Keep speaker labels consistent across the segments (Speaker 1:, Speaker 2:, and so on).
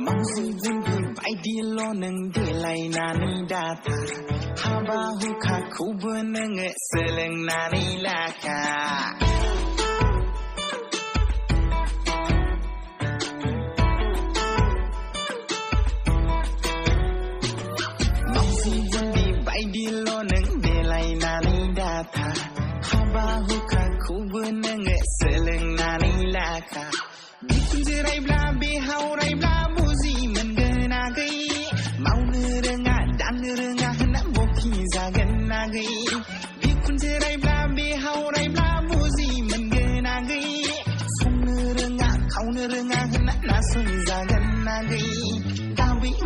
Speaker 1: Mausi bundu baidi lo neng delai nani data Haba huka kubu neng seleng nani laka Mausi bundu baidi lo neng delai nani data Haba huka kubu neng seleng nani laka Bikun jerai bla behau rai bla buzi mengenagai Mau nerenga dan nerenga hendak boki zagenagai Bikun jerai bla behau rai bla buzi mengenagai Sung nerenga kau nerenga hendak nasung zagenagai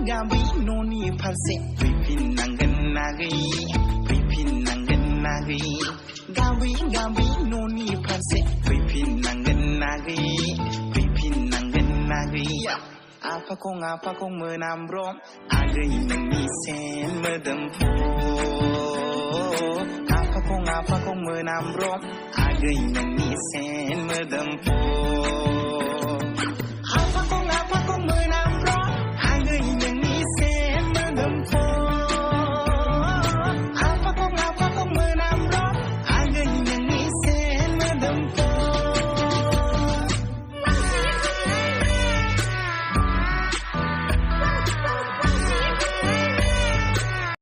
Speaker 1: Gabi noni parse pipin nanggenagai Pipin nanggenagai Gabi noni parse pipin nanggenagai Apa kong menambrom Agai neni sen medempo Apa kong menambrom Agai neni sen medempo